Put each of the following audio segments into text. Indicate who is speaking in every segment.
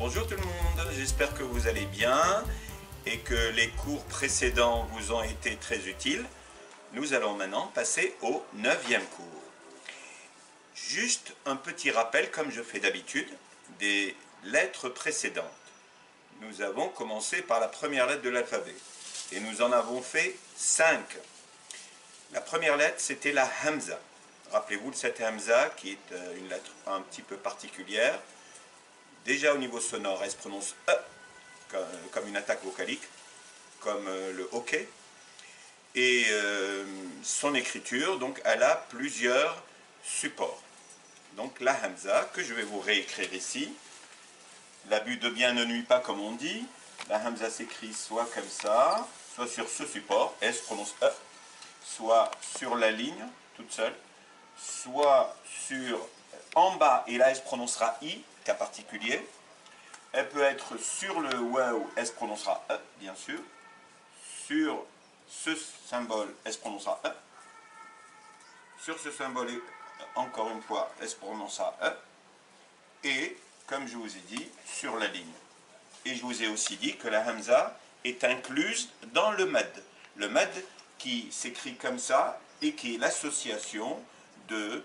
Speaker 1: Bonjour tout le monde, j'espère que vous allez bien et que les cours précédents vous ont été très utiles. Nous allons maintenant passer au 9e cours. Juste un petit rappel, comme je fais d'habitude, des lettres précédentes. Nous avons commencé par la première lettre de l'alphabet et nous en avons fait 5. La première lettre, c'était la Hamza. Rappelez-vous de cette Hamza qui est une lettre un petit peu particulière. Déjà au niveau sonore, elle se prononce E, comme une attaque vocalique, comme le hockey. Et son écriture, donc, elle a plusieurs supports. Donc la Hamza, que je vais vous réécrire ici. L'abus de bien ne nuit pas, comme on dit. La Hamza s'écrit soit comme ça, soit sur ce support, elle se prononce E, soit sur la ligne, toute seule, soit sur en bas, et là elle se prononcera I, cas particulier. Elle peut être sur le waouh, elle se prononcera E, bien sûr. Sur ce symbole, elle se prononcera E. Sur ce symbole, encore une fois, elle se prononcera E. Et, comme je vous ai dit, sur la ligne. Et je vous ai aussi dit que la Hamza est incluse dans le mad. Le mad qui s'écrit comme ça et qui est l'association de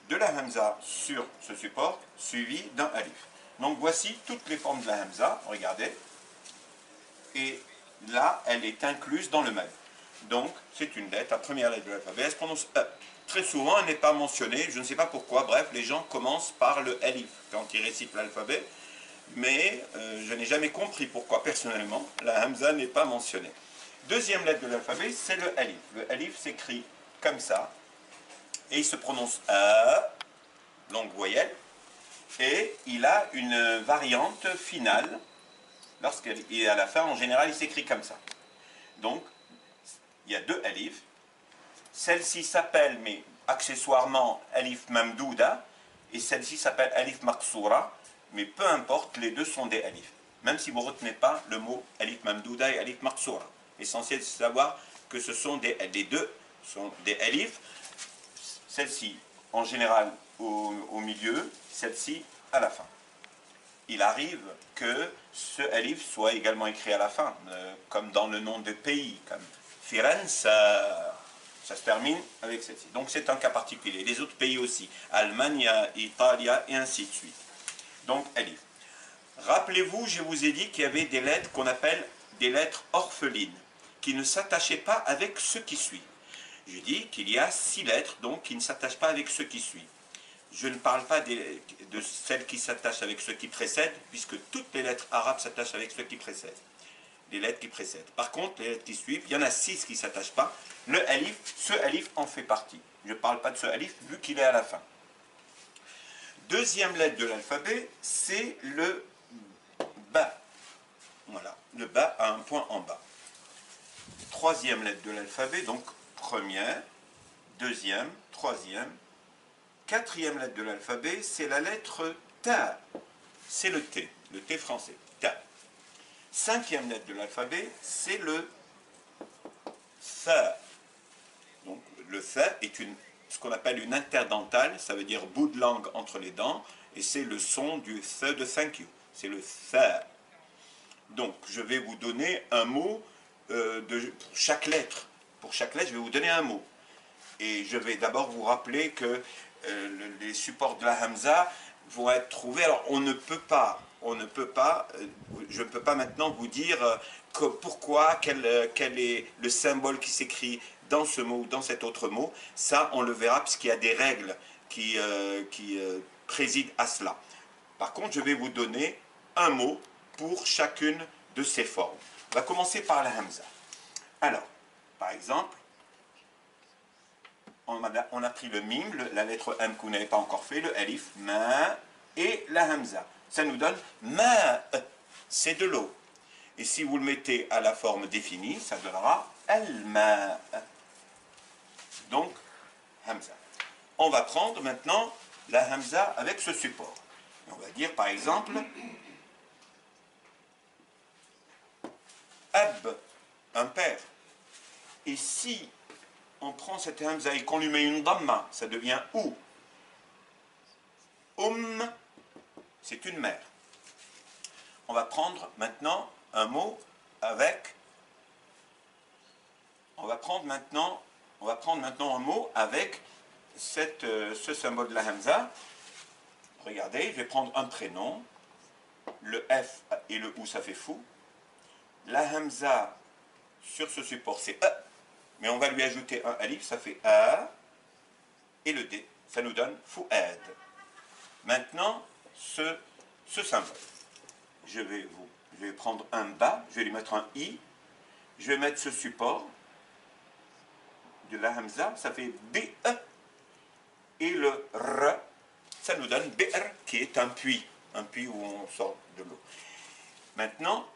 Speaker 1: la Hamza sur ce support suivi d'un alif. Donc voici toutes les formes de la Hamza, regardez. Et là, elle est incluse dans le mad. Donc, c'est une lettre, la première lettre de l'alphabet, elle se prononce E. Très souvent, elle n'est pas mentionnée, je ne sais pas pourquoi, bref, les gens commencent par le alif quand ils récitent l'alphabet, mais je n'ai jamais compris pourquoi, personnellement, la Hamza n'est pas mentionnée. Deuxième lettre de l'alphabet, c'est le alif. Le alif s'écrit comme ça, et il se prononce A, longue voyelle, et il a une variante finale, lorsqu'il est à la fin, en général, il s'écrit comme ça. Donc, il y a deux alifs. Celle-ci s'appelle, mais accessoirement, alif mamdouda, et celle-ci s'appelle alif maqsoura, mais peu importe, les deux sont des alifs. Même si vous ne retenez pas le mot alif mamdouda et alif maqsoura. L'essentiel, c'est de savoir que les deux sont des alifs. Celle-ci, en général, au milieu, celle-ci, à la fin. Il arrive que ce alif soit également écrit à la fin, comme dans le nom de pays, comme Firenze, ça se termine avec celle-ci. Donc c'est un cas particulier. Les autres pays aussi, Allemagne, Italie, et ainsi de suite. Donc alif. Rappelez-vous, je vous ai dit qu'il y avait des lettres qu'on appelle des lettres orphelines, qui ne s'attachaient pas avec ce qui suit. Je dis qu'il y a 6 lettres, donc, qui ne s'attachent pas avec ce qui suit. Je ne parle pas de celles qui s'attachent avec ceux qui précèdent, puisque toutes les lettres arabes s'attachent avec ceux qui précèdent. Les lettres qui précèdent. Par contre, les lettres qui suivent, il y en a 6 qui ne s'attachent pas. Le alif, ce alif en fait partie. Je ne parle pas de ce alif, vu qu'il est à la fin. Deuxième lettre de l'alphabet, c'est le ba. Voilà, le ba a un point en bas. Troisième lettre de l'alphabet, donc première, deuxième, troisième. Quatrième lettre de l'alphabet, c'est la lettre ta. C'est le T français, ta. Cinquième lettre de l'alphabet, c'est le tha. Donc le tha est ce qu'on appelle une interdentale, ça veut dire bout de langue entre les dents, et c'est le son du tha de thank you. C'est le tha. Donc je vais vous donner un mot pour chaque lettre. Pour chaque lettre, je vais vous donner un mot. Et je vais d'abord vous rappeler que les supports de la Hamza vont être trouvés. Alors on ne peut pas, je ne peux pas maintenant vous dire pourquoi, quel est le symbole qui s'écrit dans ce mot ou dans cet autre mot. Ça, on le verra puisqu'il y a des règles qui président à cela. Par contre, je vais vous donner un mot pour chacune de ces formes. On va commencer par la Hamza. Alors, par exemple, on a pris le mim, la lettre M que vous n'avez pas encore fait, le alif, ma, et la Hamza. Ça nous donne ma, c'est de l'eau. Et si vous le mettez à la forme définie, ça donnera al-ma. Donc, Hamza. On va prendre maintenant la Hamza avec ce support. Et on va dire par exemple ab, un père. Et si on prend cette Hamza et qu'on lui met une Dhamma, ça devient ou. C'est une mère. on va prendre maintenant un mot avec... On va prendre maintenant un mot avec ce symbole de la hamza. Regardez, je vais prendre un prénom. Le F et le OU, ça fait fou. La hamza sur ce support, c'est E. Mais on va lui ajouter un alif, ça fait A. Et le D, ça nous donne Fouad. Maintenant, ce symbole. Je vais prendre un ba, je vais lui mettre un I. Je vais mettre ce support de la hamza, ça fait B-E. Et le R, ça nous donne BR, qui est un puits où on sort de l'eau. Maintenant,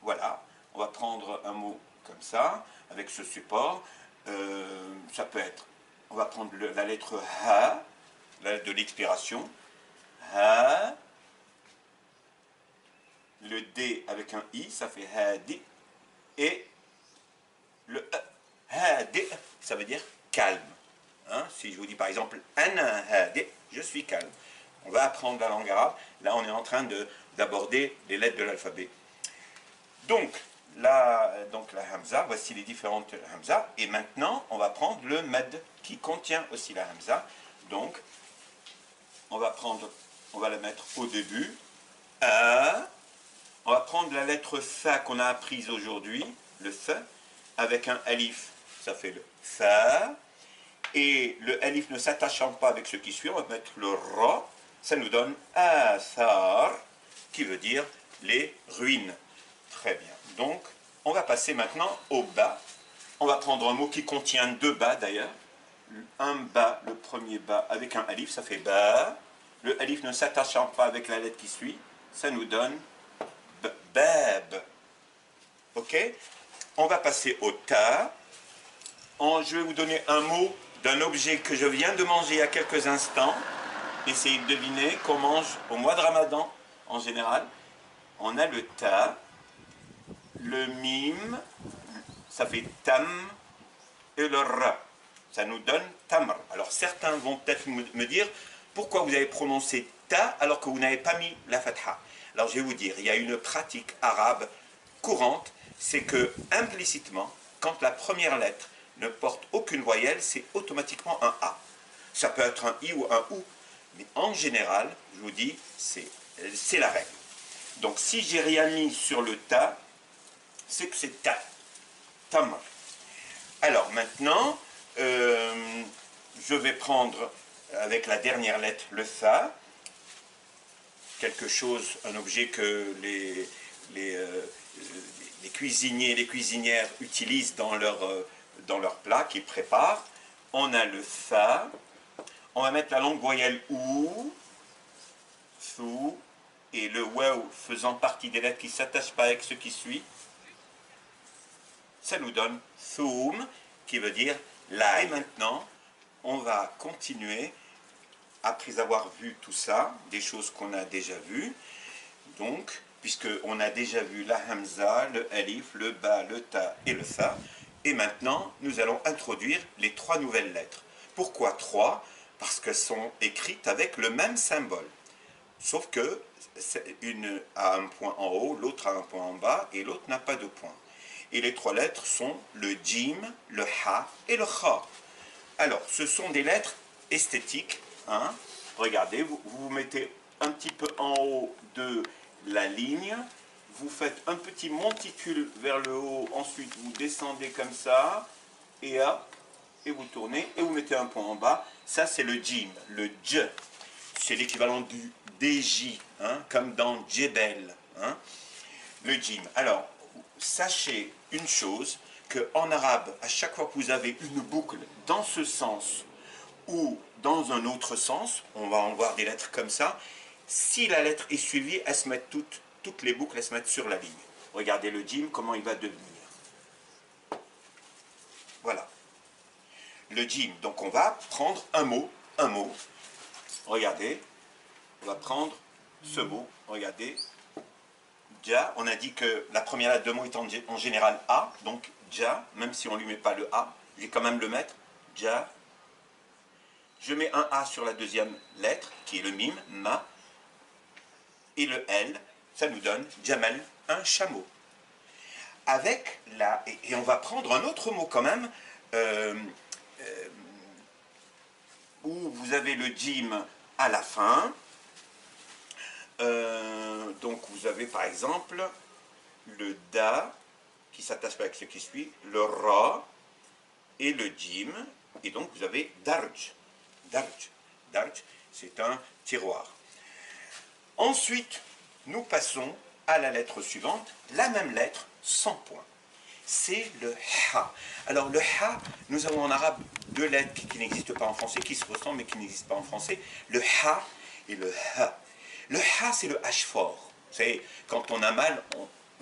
Speaker 1: voilà, on va prendre un mot comme ça, avec ce support. Ça peut être, on va prendre la lettre Ha, la lettre de l'expiration. Ha. Le D avec un I, ça fait Hadi. Et le E, Hadi, ça veut dire calme. Hein, si je vous dis par exemple Ana Hadi, je suis calme. On va apprendre la langue arabe. Là, on est en train d'aborder les lettres de l'alphabet. Donc la hamza, voici les différentes hamza. Et maintenant, on va prendre le mad qui contient aussi la hamza. Donc, on va la mettre au début. A. On va prendre la lettre fa qu'on a apprise aujourd'hui, le fa, avec un alif, ça fait le fa. Et le alif ne s'attachant pas avec ce qui suit, on va mettre le ra. Ça nous donne athar, qui veut dire les ruines. Très bien. Donc, on va passer maintenant au ba. On va prendre un mot qui contient deux ba d'ailleurs. Un ba, le premier ba avec un alif, ça fait ba. Le alif ne s'attachant pas avec la lettre qui suit, ça nous donne bab. Ok? On va passer au ta. Je vais vous donner un mot d'un objet que je viens de manger il y a quelques instants. Essayez de deviner qu'on mange au mois de Ramadan en général. On a le ta, le mim, ça fait tam, et le ra. Ça nous donne tamr. Alors certains vont peut-être me dire pourquoi vous avez prononcé ta alors que vous n'avez pas mis la fatha. Alors je vais vous dire, il y a une pratique arabe courante, c'est que implicitement, quand la première lettre ne porte aucune voyelle, c'est automatiquement un A. Ça peut être un I ou un OU, mais en général, je vous dis, c'est la règle. Donc si j'ai rien mis sur le ta, c'est que c'est ta. Tamr. Alors maintenant, je vais prendre avec la dernière lettre le tha, quelque chose, un objet que les cuisiniers et les cuisinières utilisent dans leur plat qu'ils préparent. On a le tha, on va mettre la longue voyelle ou, thou, et le waw faisant partie des lettres qui ne s'attachent pas avec ce qui suit. Ça nous donne thoum, qui veut dire là. Et maintenant, on va continuer, après avoir vu tout ça, des choses qu'on a déjà vues. Donc, puisqu'on a déjà vu la hamza, le alif, le ba, le ta et le tha. Et maintenant, nous allons introduire les trois nouvelles lettres. Pourquoi trois? Parce qu'elles sont écrites avec le même symbole. Sauf que une a un point en haut, l'autre a un point en bas, et l'autre n'a pas de point. Et les trois lettres sont le jim, le ha et le kha. Alors, ce sont des lettres esthétiques. Hein. Regardez, vous mettez un petit peu en haut de la ligne, vous faites un petit monticule vers le haut, ensuite vous descendez comme ça, et hop, et vous tournez, et vous mettez un point en bas. Ça, c'est le jim, le dj. C'est l'équivalent du DJ, hein, comme dans Djebel. Hein. Le jim. Alors, sachez une chose, qu'en arabe, à chaque fois que vous avez une boucle dans ce sens ou dans un autre sens, on va en voir des lettres comme ça, si la lettre est suivie, elles se mettent toutes les boucles, elles se mettent sur la ligne. Regardez le jim, comment il va devenir. Voilà. Le jim, donc on va prendre un mot. Regardez, on va prendre ce mot, regardez. Ja, on a dit que la première lettre de mot est en général A, donc ja, même si on ne lui met pas le A, je vais quand même le mettre, ja. Je mets un A sur la deuxième lettre, qui est le mim, ma, et le L, ça nous donne Jamel, un chameau. Avec la... Et on va prendre un autre mot quand même, où vous avez le jim à la fin. Donc vous avez par exemple le da qui s'attache avec ce qui suit, le ra et le jim, et donc vous avez darj. Darj, darj, c'est un tiroir. Ensuite, nous passons à la lettre suivante, la même lettre sans point. C'est le ha. Alors le ha, nous avons en arabe deux lettres qui n'existent pas en français, qui se ressemblent mais qui n'existent pas en français, le ha et le ha. Le ha, c'est le h fort. Vous savez, quand on a mal,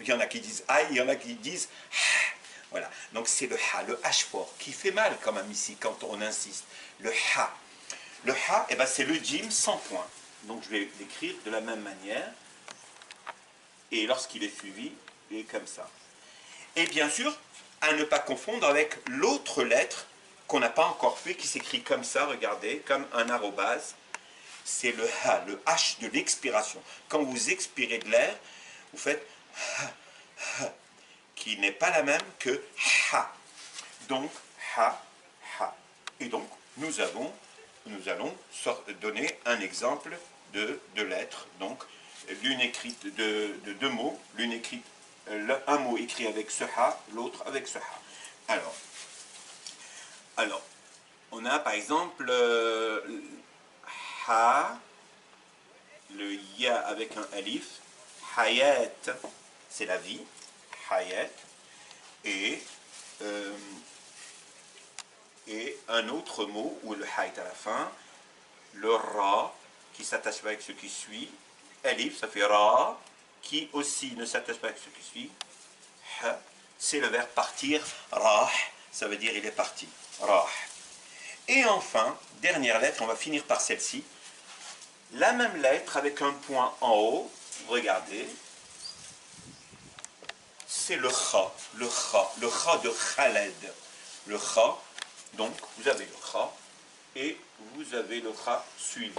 Speaker 1: il y en a qui disent aïe, il y en a qui disent ha. Voilà, donc c'est le ha, le h fort, qui fait mal quand même ici quand on insiste. Le ha. Le ha, eh ben, c'est le jim sans point. Donc je vais l'écrire de la même manière. Et lorsqu'il est suivi, il est comme ça. Et bien sûr, à ne pas confondre avec l'autre lettre qu'on n'a pas encore fait, qui s'écrit comme ça, regardez, comme un arrobase. C'est le ha, le h de l'expiration. Quand vous expirez de l'air, vous faites ha, ha, qui n'est pas la même que ha. Donc, ha, ha. Et donc, nous allons donner un exemple de lettres. Donc, l'une écrite de deux mots, l'une écrite, un mot écrit avec ce ha, l'autre avec ce ha. Alors, on a par exemple ha, le ya avec un alif, hayat, c'est la vie, hayat, et un autre mot où le ha est à la fin, le ra, qui s'attache pas avec ce qui suit, alif, ça fait ra, qui aussi ne s'attache pas avec ce qui suit, ha, c'est le verbe partir, rah, ça veut dire il est parti, rah. Et enfin, dernière lettre, on va finir par celle-ci, la même lettre avec un point en haut, regardez, c'est le kha, le kha de Khaled, le kha, donc vous avez le kha et vous avez le kha suivi.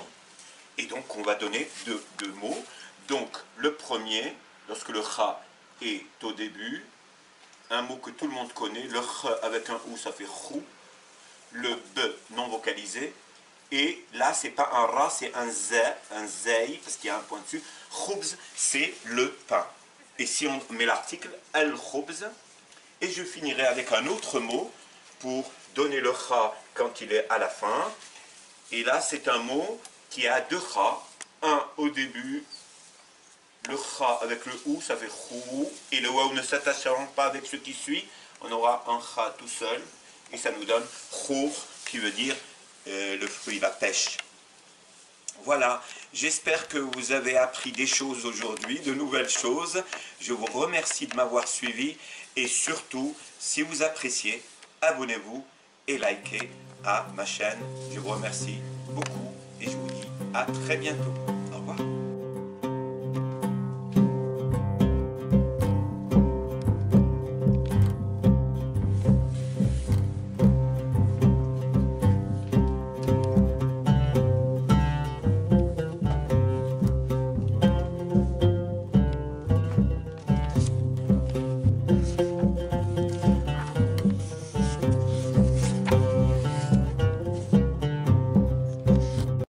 Speaker 1: Et donc on va donner deux mots. Donc le premier, lorsque le kha est au début, un mot que tout le monde connaît, le kh avec un ou ça fait khou, le b non vocalisé, et là c'est pas un ra, c'est un zay, parce qu'il y a un point dessus. Khoubz, c'est le pain. Et si on met l'article al-khoubz, et je finirai avec un autre mot pour donner le kha quand il est à la fin. Et là c'est un mot qui a deux kha, un au début, le kha avec le ou, ça fait khou, et le waou ne s'attachant pas avec ce qui suit, on aura un kha tout seul, et ça nous donne khour, qui veut dire le fruit, la pêche. Voilà, j'espère que vous avez appris des choses aujourd'hui, de nouvelles choses. Je vous remercie de m'avoir suivi, et surtout, si vous appréciez, abonnez-vous et likez à ma chaîne. Je vous remercie beaucoup, et je vous dis à très bientôt.